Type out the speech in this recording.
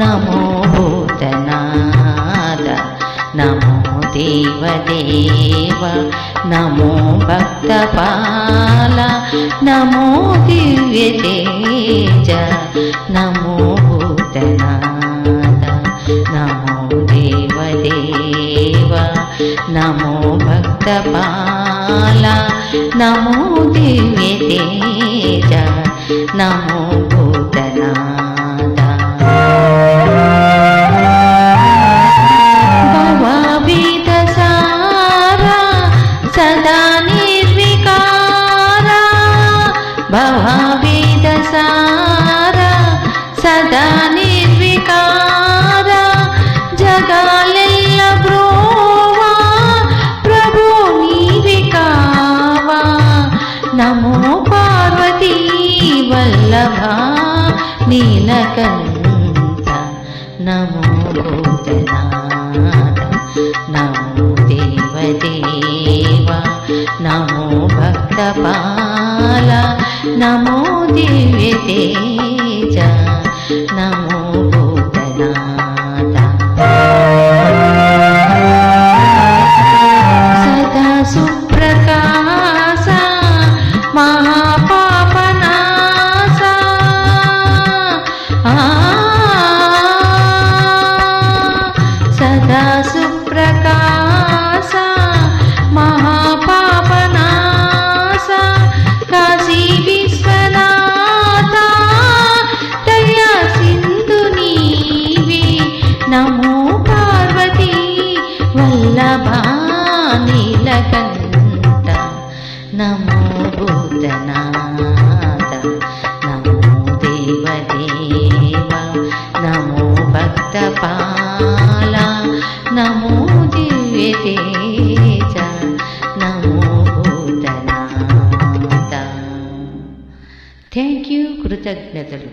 నమో భూతనాథ నమో దేవదేవ నమో భక్తపాల నమో దివ్యతేజ నమో భూతనాథ నమో దేవదేవ నమో భక్తపాల నమో దివ్యతేజ నమో భూతనాథ భవభీత సారా సదా నిర్వికారా భవభీత సారా సదా నిర్వికారా జగాలెల్ల బ్రోవా ప్రభు నీవే కావా నమో పార్వతీ వల్లభ నీలకంఠ నమో భూతనాథ నమో దేవదేవ నమో భక్తపాల నమో దివ్యతేజ నమో భూతనాథ సదా సుప్రకాశ మహాపాపనాశ సదా సుప్రకాశ మహాపాపనాశ కాశీ విశ్వనాథ దయా సింధు నీవే నమో పార్వతీ వల్లభ నీలకంఠ నమో భూతనాథ నమో దేవదేవ నమో భక్తపాల నమో దివ్యతేజ నమో భూతనాథ. Thank you. కృతజ్ఞతలు.